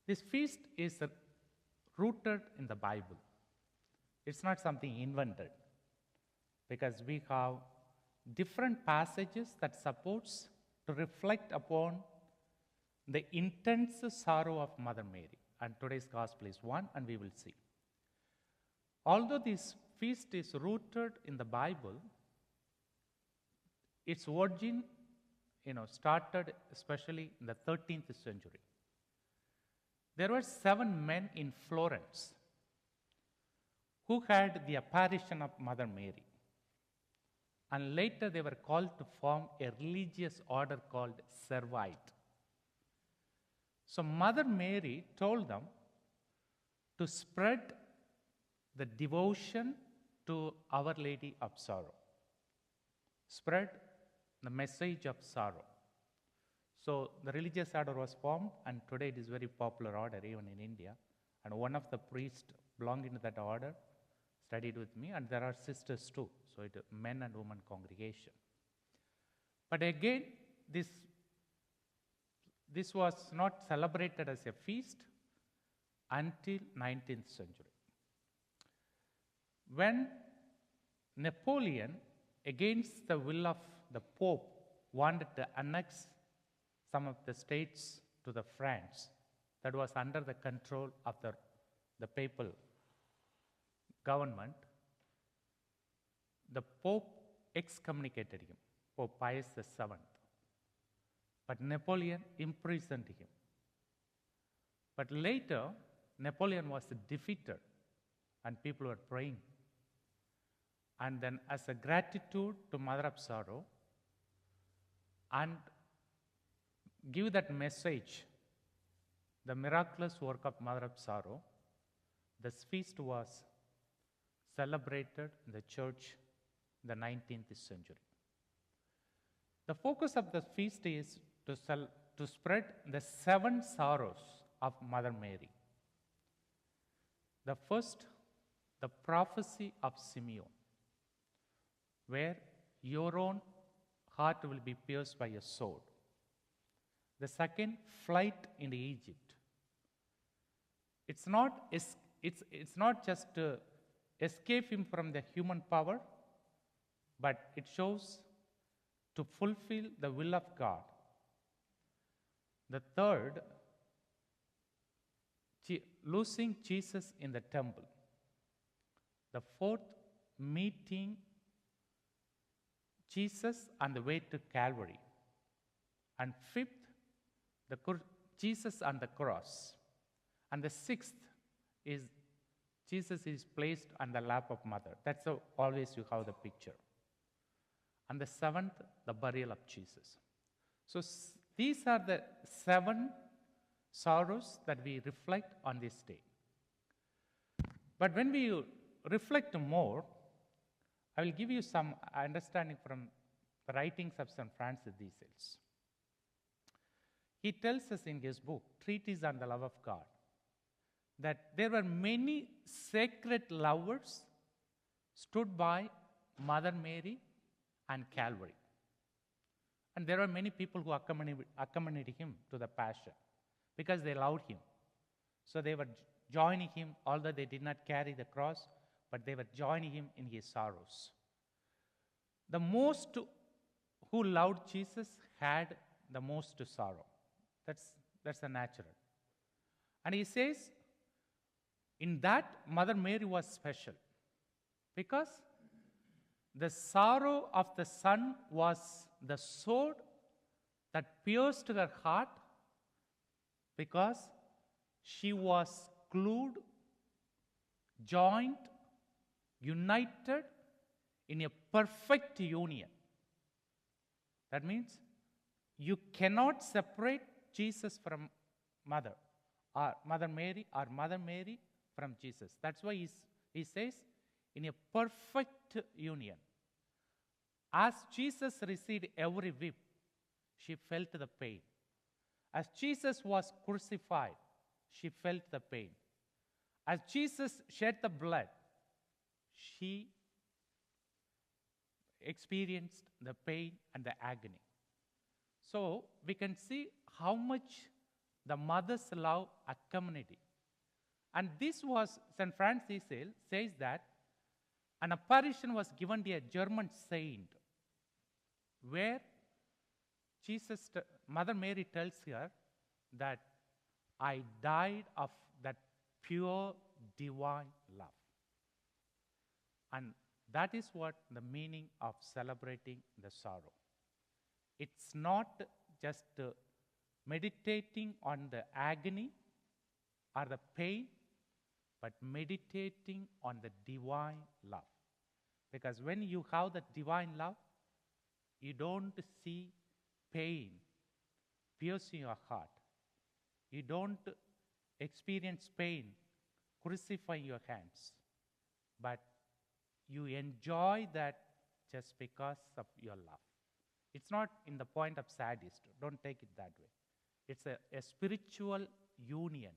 This feast is rooted in the Bible. It's not something invented, because we have different passages that supports to reflect upon the intense sorrow of Mother Mary. And today's gospel is one, and we will see. Although this feast is rooted in the Bible, its origin, started especially in the 13th century. There were 7 men in Florence who had the apparition of Mother Mary. And later they were called to form a religious order called Servite. So Mother Mary told them to spread the devotion to Our Lady of Sorrow. Spread the message of sorrow. So the religious order was formed, and today it is a very popular order even in India. And one of the priests belonging to that order studied with me, and there are sisters too. So it's a men and women congregation. But again, this was not celebrated as a feast until 19th century. When Napoleon, against the will of the Pope, wanted to annex some of the states to the France that was under the control of the papal government, the Pope excommunicated him, Pope Pius VII. But Napoleon imprisoned him. But later, Napoleon was defeated, and people were praying. And then, as a gratitude to Mother of Sorrow, and give that message, the miraculous work of Mother of Sorrow, this feast was celebrated in the church in the 19th century. The focus of the feast is to spread the 7 sorrows of Mother Mary. The first, the prophecy of Simeon, where your own heart will be pierced by a sword. The second, flight into Egypt. It's not just to escape him from the human power, but it shows to fulfill the will of God. The third, losing Jesus in the temple. The fourth, meeting Jesus on the way to Calvary. And fifth, Jesus on the cross. And the sixth is Jesus is placed on the lap of Mother. That's how always you have the picture. And the seventh, the burial of Jesus. So these are the 7 sorrows that we reflect on this day. But when we reflect more, I will give you some understanding from the writings of St. Francis de Sales. He tells us in his book, Treatise on the Love of God, that there were many sacred lovers stood by Mother Mary and Calvary. And there were many people who accompanied him to the Passion because they loved him. So they were joining him, although they did not carry the cross, but they were joining him in his sorrows. The most who loved Jesus had the most sorrow. That's the natural. And he says, in that, Mother Mary was special because the sorrow of the Son was the sword that pierced her heart because she was glued, joined, united in a perfect union. That means you cannot separate Jesus from Mother Mary from Jesus. That's why he says, in a perfect union. As Jesus received every whip, she felt the pain. As Jesus was crucified, she felt the pain. As Jesus shed the blood, she experienced the pain and the agony. So we can see how much the mother's love accompanied it. And this was, St. Francis says that an apparition was given to a German saint where Mother Mary tells her that I died of that pure divine love. And that is what the meaning of celebrating the sorrow. It's not just meditating on the agony or the pain, but meditating on the divine love. Because when you have the divine love, you don't see pain piercing your heart. You don't experience pain crucifying your hands, but you enjoy that just because of your love. It's not in the point of sadist. Don't take it that way. It's a spiritual union,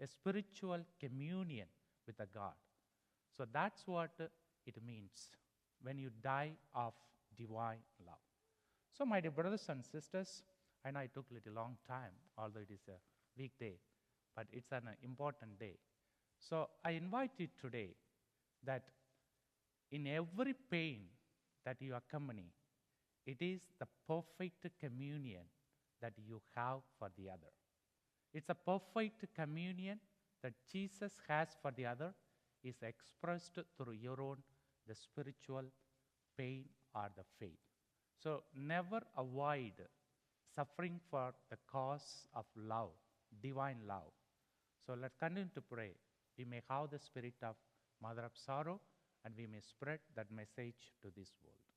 a spiritual communion with a God. So that's what it means when you die of divine love. So my dear brothers and sisters, I know it took a little long time, although it is a weekday, but it's an important day. So I invite you today that in every pain that you accompany, it is the perfect communion that you have for the other. It's a perfect communion that Jesus has for the other is expressed through your own, the spiritual pain or the faith. So never avoid suffering for the cause of love, divine love. So let's continue to pray. We may have the spirit of Mother of Sorrow, and we may spread that message to this world.